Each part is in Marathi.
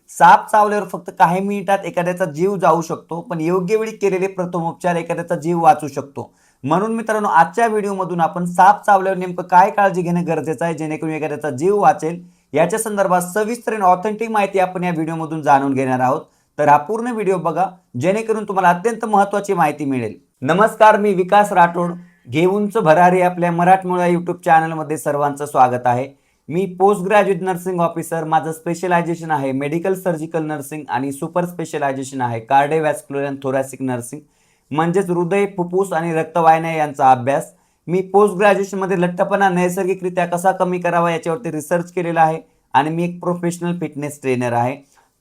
साप चावल्यावर फक्त काही मिनिटात एखाद्याचा जीव जाऊ शकतो, पण योग्य वेळी केलेले प्रथमोपचार एखाद्याचा जीव वाचू शकतो. म्हणून मित्रांनो, आजच्या व्हिडिओमधून आपण साप चावल्यावर नेमकं काय काळजी घेणं गरजेचं आहे जेणेकरून एखाद्याचा जीव वाचेल, याच्या संदर्भात सविस्तर आणि ऑथेंटिक माहिती आपण या व्हिडिओमधून जाणून घेणार आहोत. तर हा पूर्ण व्हिडिओ बघा, जेणेकरून तुम्हाला अत्यंत महत्त्वाची माहिती मिळेल. नमस्कार, मी विकास राठोड. घेऊनच भरारी आपल्या मराठमोळ्या यूट्यूब चॅनलमध्ये सर्वांचं स्वागत आहे. मी पोस्ट ग्रॅज्युएट नर्सिंग ऑफिसर. माझं स्पेशलायझेशन आहे मेडिकल सर्जिकल नर्सिंग आणि सुपर स्पेशलायझेशन आहे कार्डिओव्हॅस्क्युलर अँड थोरॅसिक नर्सिंग, म्हणजेच हृदय, फुफ्फुस आणि रक्तवाहिन्या यांचा अभ्यास. मी पोस्ट ग्रॅज्युएशनमध्ये लठ्ठपणा नैसर्गिकरित्या कसा कमी करावा याच्यावरती रिसर्च केलेला आहे आणि मी एक प्रोफेशनल फिटनेस ट्रेनर आहे.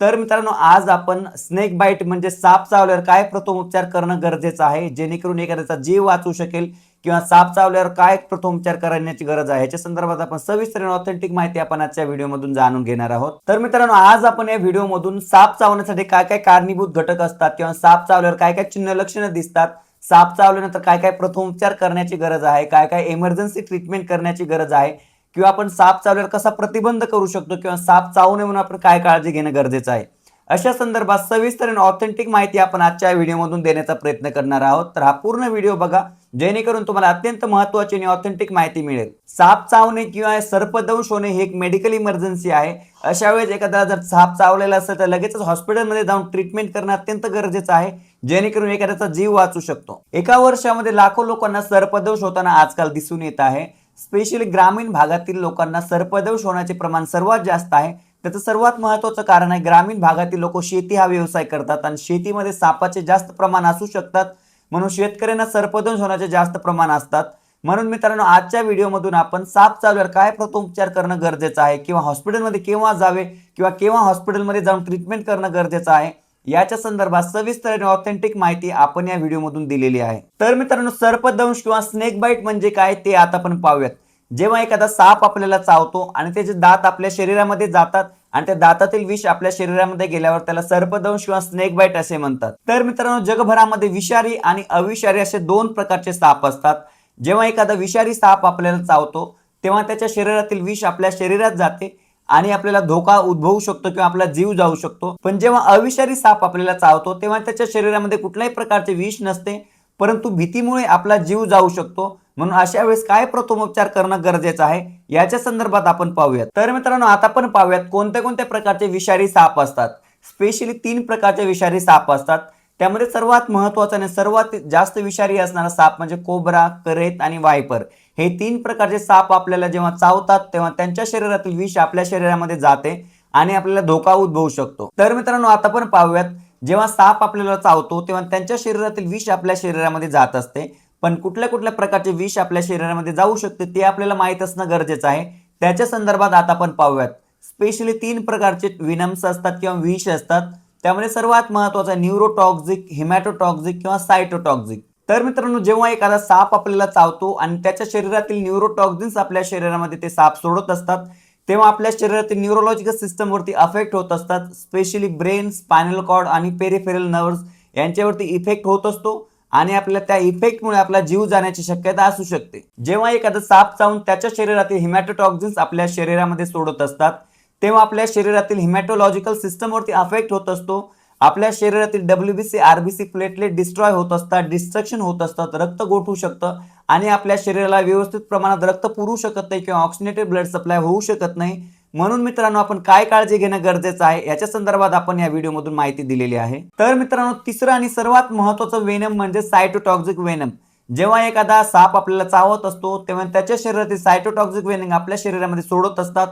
तर मित्रांनो, आज आपण स्नेक बाईट म्हणजे साप चावल्यावर काय प्रथमोपचार करणं गरजेचं आहे जेणेकरून एखाद्याचा जीव वाचू शकेल, किंवा साप चावल्यावर काय प्रथमोपचार करण्याची गरज आहे याच्या संदर्भात आपण सविस्तर आणि ऑथेंटिक माहिती आपण आजच्या व्हिडिओमधून जाणून घेणार आहोत. तर मित्रांनो, आज आपण या व्हिडिओमधून साप चावण्यासाठी काय काय कारणीभूत घटक असतात किंवा साप चावल्यावर काय काय चिन्ह लक्षणं दिसतात, साप चावल्यानंतर काय काय प्रथमोपचार करण्याची गरज आहे, काय काय इमर्जन्सी ट्रीटमेंट करण्याची गरज आहे, किंवा आपण साप चावल्यावर कसा प्रतिबंध करू शकतो, किंवा साप चावू नये म्हणून आपण काय काळजी घेणं गरजेचं आहे, अशा संदर्भात सविस्तर आणि ऑथेंटिक माहिती आपण आजच्या व्हिडिओमधून देण्याचा प्रयत्न करणार आहोत. तर हा पूर्ण व्हिडिओ बघा, जेणेकरून तुम्हाला अत्यंत महत्त्वाची आणि ऑथेंटिक माहिती मिळेल. साप चावणे किंवा सर्पदंश होणे ही एक मेडिकल इमर्जन्सी आहे. अशा वेळेस एखादा जर साप चावलेला असेल तर लगेचच हॉस्पिटलमध्ये जाऊन ट्रीटमेंट करणं अत्यंत गरजेचं आहे, जेणेकरून एखाद्याचा जीव वाचू शकतो. एका वर्षामध्ये लाखो लोकांना सर्पदंश होताना आजकाल दिसून येत आहे. स्पेशली ग्रामीण भागातील लोकांना सर्पदंश होण्याचे प्रमाण सर्वात जास्त आहे. त्याचं सर्वात महत्त्वाचं कारण आहे, ग्रामीण भागातील लोक शेती हा व्यवसाय करतात आणि शेतीमध्ये सापाचे जास्त प्रमाण असू शकतात, म्हणून शेतकऱ्यांना सर्पदंश होण्याचे जास्त प्रमाण असतात. म्हणून मित्रांनो, आजच्या व्हिडिओमधून आपण साप चावल्यावर काय प्रथमोपचार करणं गरजेचं आहे, किंवा हॉस्पिटलमध्ये केव्हा जावे, किंवा केव्हा हॉस्पिटलमध्ये जाऊन ट्रीटमेंट करणं गरजेचं आहे, याच्या संदर्भात सविस्तर आणि ऑथेंटिक माहिती आपण या व्हिडिओमधून दिलेली आहे. तर मित्रांनो, सर्पदंश किंवा स्नेक बाईट म्हणजे काय ते आता आपण पाहूयात. जेव्हा एखादा साप आपल्याला चावतो आणि त्याचे दात आपल्या शरीरामध्ये जातात आणि त्या दातातील विष आपल्या शरीरामध्ये गेल्यावर त्याला सर्पदंश किंवा स्नेक बाईट असे म्हणतात. तर मित्रांनो, जगभरामध्ये विषारी आणि अविषारी असे दोन प्रकारचे साप असतात. जेव्हा एखादा विषारी साप आपल्याला चावतो तेव्हा त्याच्या शरीरातील विष आपल्या शरीरात जाते आणि आपल्याला धोका उद्भवू शकतो किंवा आपला जीव जाऊ शकतो. पण जेव्हा अविषारी साप आपल्याला चावतो तेव्हा त्याच्या शरीरामध्ये कुठल्याही प्रकारचे विष नसते, परंतु भीतीमुळे आपला जीव जाऊ शकतो. म्हणून अशा वेळेस काय प्रथमोपचार करणं गरजेचं आहे याच्या संदर्भात आपण पाहूयात. तर मित्रांनो, आता आपण पाहूयात कोणत्या कोणत्या प्रकारचे विषारी साप असतात. स्पेशली 3 प्रकारचे विषारी साप असतात. त्यामध्ये सर्वात महत्त्वाचा आणि सर्वात जास्त विषारी असणारा साप म्हणजे कोब्रा, करेत आणि वायपर. हे 3 प्रकारचे साप आपल्याला जेव्हा चावतात तेव्हा त्यांच्या शरीरातील विष आपल्या शरीरामध्ये जाते आणि आपल्याला धोका उद्भवू शकतो. तर मित्रांनो, आता आपण पाहूयात, जेव्हा साप आपल्याला चावतो तेव्हा त्यांच्या शरीरातील विष आपल्या शरीरामध्ये जात असते, पण कुठल्या कुठल्या प्रकारचे विष आपल्या शरीरामध्ये जाऊ शकते ते आपल्याला माहित असणं गरजेचं आहे. त्याच्या संदर्भात आता आपण पाहूयात. स्पेशली 3 प्रकारचे विनम्स असतात किंवा विष असतात. त्यामध्ये सर्वात महत्त्वाचा न्यूरोटॉक्सिक, हिमॅटोटॉक्सिक किंवा सायटोटॉक्सिक. तर मित्रांनो, जेव्हा एखादा साप आपल्याला चावतो आणि त्याच्या शरीरातील न्यूरोटॉक्सिन्स आपल्या शरीरामध्ये ते साप सोडत असतात, तेव्हा आपल्या शरीरातील न्यूरोलॉजिकल सिस्टमवरती अफेक्ट होत असतात. स्पेशली ब्रेन, स्पायनल कॉर्ड आणि पेरिफेरल नर्व्स यांच्यावरती इफेक्ट होत असतो आणि आपल्याला त्या इफेक्टमुळे आपला जीव जाण्याची शक्यता असू शकते. जेव्हा एखादा साप चावून त्याच्या शरीरातील हिमॅटोटॉक्सिन्स आपल्या शरीरामध्ये सोडत असतात तेव्हा आपल्या शरीरातील हिमॅटोलॉजिकल सिस्टमवरती अफेक्ट होत असतो. आपल्या शरीरातील WBC, RBC प्लेटलेट डिस्ट्रॉय होत असतात, डिस्ट्रक्शन होत असतात, रक्त गोठू शकतं आणि आपल्या शरीराला व्यवस्थित प्रमाणात रक्त पुरवू शकत नाही किंवा ऑक्सिजनेटेड ब्लड सप्लाय होऊ शकत नाही. म्हणून मित्रांनो, आपण काय काळजी घेणं गरजेचं आहे याच्या संदर्भात आपण या व्हिडिओमधून माहिती दिलेली आहे. तर मित्रांनो, तिसरं आणि सर्वात महत्त्वाचं वेनम म्हणजे सायटोटॉक्सिक वेनम. जेव्हा एखादा साप आपल्याला चावत असतो तेव्हा त्याच्या शरीरातील सायटोटॉक्सिक वेनम आपल्या शरीरामध्ये सोडत असतात.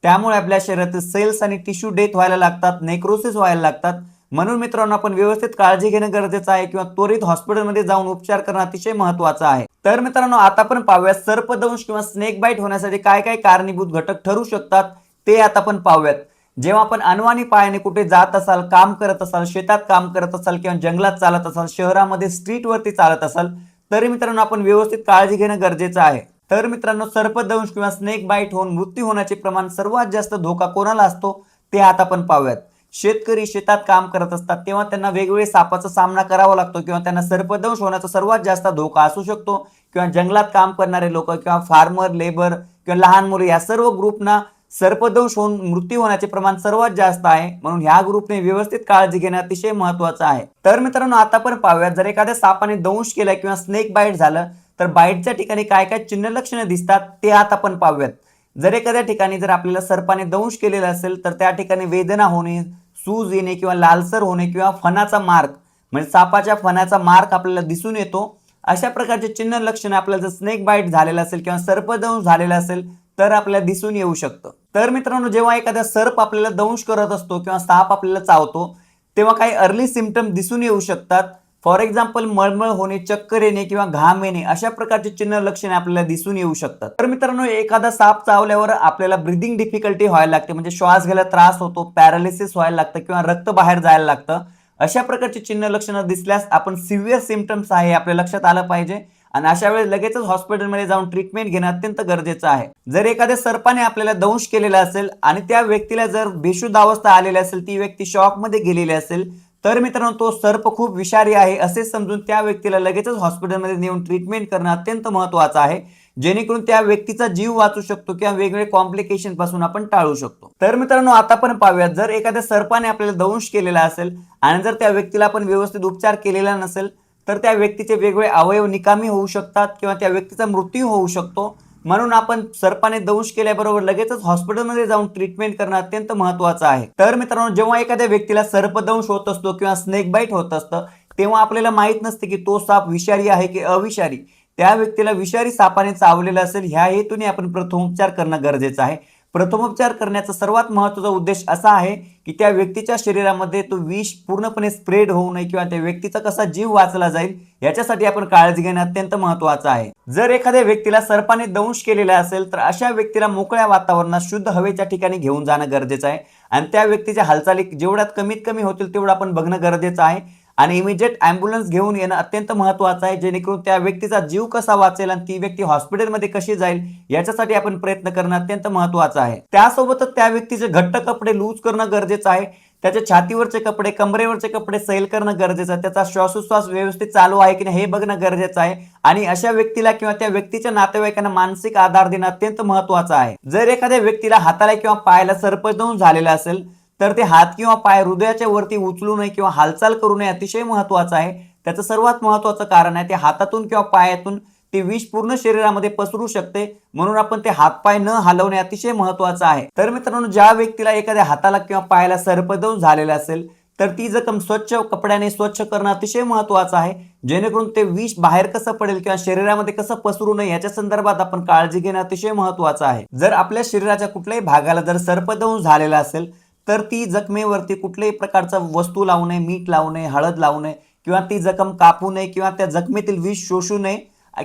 त्यामुळे आपल्या शरीरातील सेल्स आणि टिश्यू डेथ व्हायला लागतात, नेक्रोसिस व्हायला लागतात. म्हणून मित्रांनो, आपण व्यवस्थित काळजी घेणं गरजेचं आहे किंवा त्वरित हॉस्पिटलमध्ये जाऊन उपचार करणं अतिशय महत्त्वाचं आहे. तर मित्रांनो, आता आपण पाहूयात सर्पदंश किंवा स्नेक बाईट होण्यासाठी काय काय कारणीभूत घटक ठरू शकतात ते आता आपण पाहूयात. जेव्हा आपण अनवाणी पायाने कुठे जात असाल, काम करत असाल, शेतात काम करत असाल किंवा जंगलात चालत असाल, शहरामध्ये स्ट्रीटवरती चालत असाल, तरी मित्रांनो आपण व्यवस्थित काळजी घेणं गरजेचं आहे. तर मित्रांनो, सर्पदंश किंवा स्नेक बाईट होऊन मृत्यू होण्याचे प्रमाण सर्वात जास्त धोका कोणाला असतो ते आता आपण पाहूयात. शेतकरी शेतात काम करत असतात तेव्हा त्यांना वेगवेगळे सापाचा सामना करावा लागतो किंवा त्यांना सर्पदंश होण्याचा सर्वात जास्त धोका असू शकतो. किंवा जंगलात काम करणारे लोक किंवा फार्मर, लेबर किंवा लहान मुले या सर्व ग्रुपना सर्पदंश होऊन मृत्यू होण्याचे प्रमाण सर्वात जास्त आहे. म्हणून ह्या ग्रुपने व्यवस्थित काळजी घेणे अतिशय महत्त्वाचं आहे. तर मित्रांनो आता पण पाहूयात, जर एखाद्या सापाने दंश केला किंवा स्नेक बाईट झालं तर बाईटच्या ठिकाणी काय काय चिन्ह लक्षणं दिसतात ते आता आपण पाहूयात. जर एखाद्या ठिकाणी जर आपल्याला सर्पाने दंश केलेला असेल तर त्या ठिकाणी वेदना होणे, सूज येणे किंवा लालसर होणे किंवा फणाचा मार्क म्हणजे सापाच्या फणाचा मार्क आपल्याला दिसून येतो. अशा प्रकारचे चिन्ह लक्षणं आपल्याला जर स्नेक बाईट झालेला असेल किंवा सर्पदंश झालेला असेल तर आपल्याला दिसून येऊ शकतं. तर मित्रांनो जेव्हा एखादा सर्प आपल्याला दंश करत असतो किंवा साप आपल्याला चावतो तेव्हा काही अर्ली सिम्पटम दिसून येऊ शकतात. फॉर एक्झाम्पल मळमळ होणे, चक्कर येणे किंवा घाम येणे अशा प्रकारचे चिन्ह लक्षणे आपल्याला दिसून येऊ शकतात. तर मित्रांनो एखादा साप चावल्यावर आपल्याला ब्रीदिंग डिफिकल्टी व्हायला लागते, म्हणजे श्वास घ्यायला त्रास होतो, पॅरालिसिस व्हायला लागतं किंवा रक्त बाहेर जायला लागतं. अशा प्रकारची चिन्ह लक्षणं दिसल्यास आपण सिव्हिअर सिम्पटम्स आहे आपल्या लक्षात आलं पाहिजे आणि अशा वेळेस लगेचच हॉस्पिटलमध्ये जाऊन ट्रीटमेंट घेणं अत्यंत गरजेचं आहे. जर एखाद्या सर्पाने आपल्याला दंश केलेला असेल आणि त्या व्यक्तीला जर बेशुद्ध अवस्था आलेली असेल, ती व्यक्ती शॉकमध्ये गेलेली असेल तर मित्रांनो तो सर्प खूप विषारी आहे असे समजून त्या व्यक्तीला लगेचच हॉस्पिटलमध्ये नेऊन ट्रीटमेंट करणं अत्यंत महत्त्वाचं आहे, जेणेकरून त्या व्यक्तीचा जीव वाचू शकतो किंवा वेगवेगळे कॉम्प्लिकेशन पासून आपण टाळू शकतो. तर मित्रांनो आता पण पाहूयात, जर एखाद्या सर्पाने आपल्याला दंश केलेला असेल आणि जर त्या व्यक्तीला आपण व्यवस्थित उपचार केलेला नसेल तर त्या व्यक्तीचे वेगवेगळे अवयव निकामी होऊ शकतात किंवा त्या व्यक्तीचा मृत्यू होऊ शकतो. म्हणून आपण सर्पाने दंश केल्याबरोबर लगेचच हॉस्पिटलमध्ये जाऊन ट्रीटमेंट करणं अत्यंत महत्त्वाचं आहे. तर मित्रांनो जेव्हा एखाद्या व्यक्तीला सर्पदंश होत असतो किंवा स्नेक बाईट होत असतं तेव्हा आपल्याला माहित नसते की तो साप विषारी आहे की अविषारी. त्या व्यक्तीला विषारी सापाने चावलेलं असेल ह्या हेतूने आपण प्रथमोपचार करणं गरजेचं आहे. प्रथमोपचार करण्याचा सर्वात महत्त्वाचा उद्देश असा आहे की त्या व्यक्तीच्या शरीरामध्ये तो विष पूर्णपणे स्प्रेड होऊ नये किंवा त्या व्यक्तीचा कसा जीव वाचला जाईल याच्यासाठी आपण काळजी घेणं अत्यंत महत्त्वाचं आहे. जर एखाद्या व्यक्तीला सर्पाने दंश केलेला असेल तर अशा व्यक्तीला मोकळ्या वातावरणात शुद्ध हवेच्या ठिकाणी घेऊन जाणं गरजेचं आहे आणि त्या व्यक्तीच्या हालचाली जेवढ्यात कमीत कमी होतील तेवढं आपण बघणं गरजेचं आहे आणि इमिजिएट ॲम्ब्युलन्स घेऊन येणं अत्यंत महत्त्वाचं आहे, जेणेकरून त्या व्यक्तीचा जीव कसा वाचेल आणि ती व्यक्ती हॉस्पिटलमध्ये कशी जाईल याच्यासाठी आपण प्रयत्न करणं अत्यंत महत्त्वाचं आहे. त्यासोबतच त्या व्यक्तीचे घट्ट कपडे लूज करणं गरजेचं आहे. त्याच्या छातीवरचे कपडे, कमरेवरचे कपडे सैल करणं गरजेचं आहे. त्याचा श्वासोच्छ्वास व्यवस्थित चालू आहे की नाही हे बघणं गरजेचं आहे आणि अशा व्यक्तीला किंवा त्या व्यक्तीच्या नातेवाईकांना मानसिक आधार देणं अत्यंत महत्त्वाचं आहे. जर एखाद्या व्यक्तीला हाताला किंवा पायाला सर्पदंश झालेला असेल तर ते हात किंवा पाय हृदयाच्या वरती उचलू नये किंवा हालचाल करू नये अतिशय महत्त्वाचं आहे. त्याचं सर्वात महत्त्वाचं कारण आहे ते हातातून किंवा पायातून ते विष पूर्ण शरीरामध्ये पसरू शकते, म्हणून आपण ते हातपाय न हलवणे अतिशय महत्त्वाचं आहे. तर मित्रांनो ज्या व्यक्तीला एखाद्या हाताला किंवा पायाला सर्पदंश झालेला असेल तर ती जखम स्वच्छ कपड्याने स्वच्छ करणं अतिशय महत्त्वाचं आहे, जेणेकरून ते विष बाहेर कसं पडेल किंवा शरीरामध्ये कसं पसरू नये याच्या संदर्भात आपण काळजी घेणं अतिशय महत्त्वाचं आहे. जर आपल्या शरीराच्या कुठल्याही भागाला जर सर्पदंश झालेला असेल तर ती जखमेवरती कुठल्याही प्रकारचा वस्तू लावू नये, मीठ लावू नये, हळद लावू नये किंवा ती जखम कापू नये किंवा त्या जखमेतील विष शोषू नये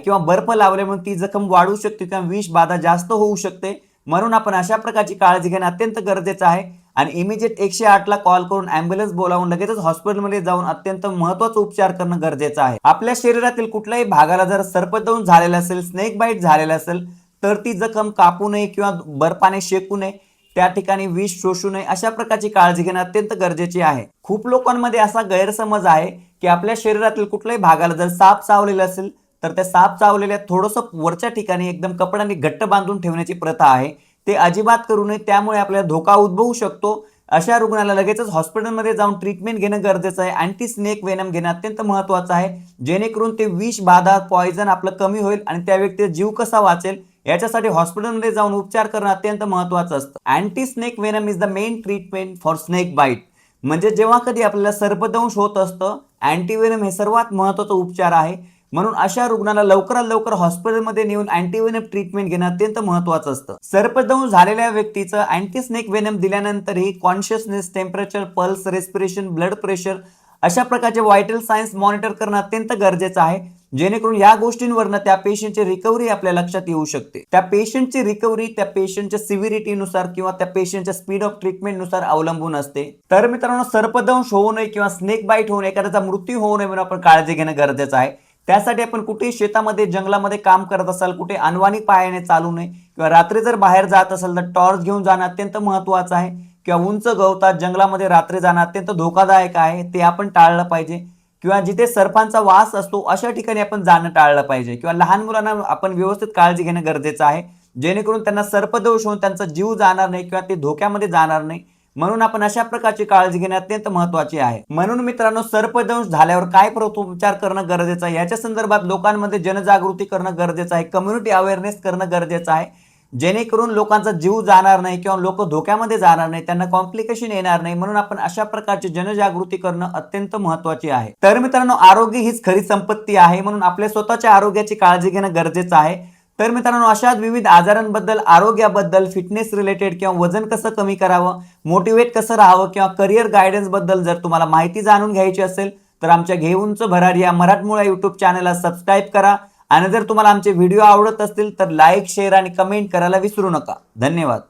किंवा बर्फ लावल्यामुळे ती जखम वाढू शकते किंवा विष बाधा जास्त होऊ शकते. म्हणून आपण अशा प्रकारची काळजी घेणं अत्यंत गरजेचं आहे आणि इमिजिएट 108 ला कॉल करून ॲम्ब्युलन्स बोलावून लगेचच हॉस्पिटलमध्ये जाऊन अत्यंत महत्त्वाचा उपचार करणं गरजेचं आहे. आपल्या शरीरातील कुठल्याही भागाला जर सर्पदंश झालेला असेल, स्नेक बाईट झालेला असेल तर ती जखम कापू नये किंवा बर्फाने शेकू नये, त्या ठिकाणी विष शोषू नये अशा प्रकारची काळजी घेणं अत्यंत गरजेची आहे. खूप लोकांमध्ये असा गैरसमज आहे की आपल्या शरीरातील कुठल्याही भागाला जर साप चावलेला असेल तर त्या साप चावलेल्या थोडंसं वरच्या ठिकाणी एकदम कपड्याने घट्ट बांधून ठेवण्याची प्रथा आहे. ते अजिबात करू नये, त्यामुळे आपल्याला धोका उद्भवू शकतो. अशा रुग्णाला लगेचच हॉस्पिटलमध्ये जाऊन ट्रीटमेंट घेणं गरजेचं आहे. अँटी स्नेक वेनम घेणं अत्यंत महत्त्वाचं आहे, जेणेकरून ते विष बाधा पॉयझन आपलं कमी होईल आणि त्या व्यक्तीचा जीव कसा वाचेल याच्यासाठी हॉस्पिटलमध्ये जाऊन उपचार करणं अत्यंत महत्त्वाचं असतं. Anti snake venom is the main treatment for snake bite. म्हणजे जेव्हा कधी आपल्याला सर्पदंश होत असतं अँटीवेनम हे सर्वात महत्त्वाचा उपचार आहे. म्हणून अशा रुग्णाला लवकरात लवकर हॉस्पिटलमध्ये नेऊन अँटीवेनम ट्रीटमेंट घेणं अत्यंत महत्त्वाचं असतं. सर्पदंश झालेल्या व्यक्तीचं अँटी स्नेक वेनम दिल्यानंतरही consciousness, temperature, pulse, respiration, blood pressure अशा प्रकारचे व्हायटल सायन्स मॉनिटर करणं अत्यंत गरजेचं आहे, जेणेकरून या गोष्टींवरनं त्या पेशंटची रिकव्हरी आपल्या लक्षात येऊ शकते. त्या पेशंटची रिकव्हरी त्या पेशंटच्या सिव्हिरिटीनुसार किंवा त्या पेशंटच्या स्पीड ऑफ ट्रीटमेंटनुसार अवलंबून असते. तर मित्रांनो सर्पदंश होऊ नये किंवा स्नेक बाईट होऊ नये, एखाद्याचा मृत्यू होऊ नये म्हणून आपण काळजी घेणं गरजेचं आहे. त्यासाठी आपण कुठेही शेतामध्ये, जंगलामध्ये काम करत असाल, कुठे अनवाणी पायाने चालू नये किंवा रात्री जर बाहेर जात असाल तर टॉर्च घेऊन जाणं अत्यंत महत्त्वाचं आहे किंवा उंच गवतात जंगलामध्ये रात्री जाणं अत्यंत धोकादायक आहे, ते आपण टाळलं पाहिजे किंवा जिथे सर्पांचा वास असतो अशा ठिकाणी आपण जाणं टाळलं पाहिजे किंवा लहान मुलांना आपण व्यवस्थित काळजी घेणं गरजेचं आहे, जेणेकरून त्यांना सर्पदंश होऊन त्यांचा जीव जाणार नाही किंवा ते धोक्यामध्ये जाणार नाही, म्हणून आपण अशा प्रकारची काळजी घेणे अत्यंत महत्त्वाचे आहे. म्हणून मित्रांनो, सर्पदंश झाल्यावर काय प्रत्युपचार करणं गरजेचं आहे याच्या संदर्भात लोकांमध्ये जनजागृती करणं गरजेचं आहे, कम्युनिटी अवेअरनेस करणं गरजेचं आहे, जेणेकरून लोकांचा जीव जाणार नाही किंवा लोक धोक्यामध्ये जाणार नाही, त्यांना कॉम्प्लिकेशन येणार नाही. म्हणून आपण अशा प्रकारची जनजागृती करणं अत्यंत महत्त्वाचे आहे. तर मित्रांनो, आरोग्य हीच खरी संपत्ती आहे, म्हणून आपल्या स्वतःच्या आरोग्याची काळजी घेणं गरजेचं आहे. तर मित्रांनो, अशाच विविध आजारांबद्दल, आरोग्याबद्दल, फिटनेस रिलेटेड किंवा वजन कसं कमी करावं, मोटिवेट कसं राहावं किंवा करिअर गायडन्स बद्दल जर तुम्हाला माहिती जाणून घ्यायची असेल तर आमच्या घेऊनच भरारी या मराठमोळा युट्यूब चॅनलला सबस्क्राईब करा. आणि जर तुम्हाला आमचे व्हिडिओ आवडत असतील तर लाईक, शेअर आणि कमेंट करायला विसरू नका. धन्यवाद.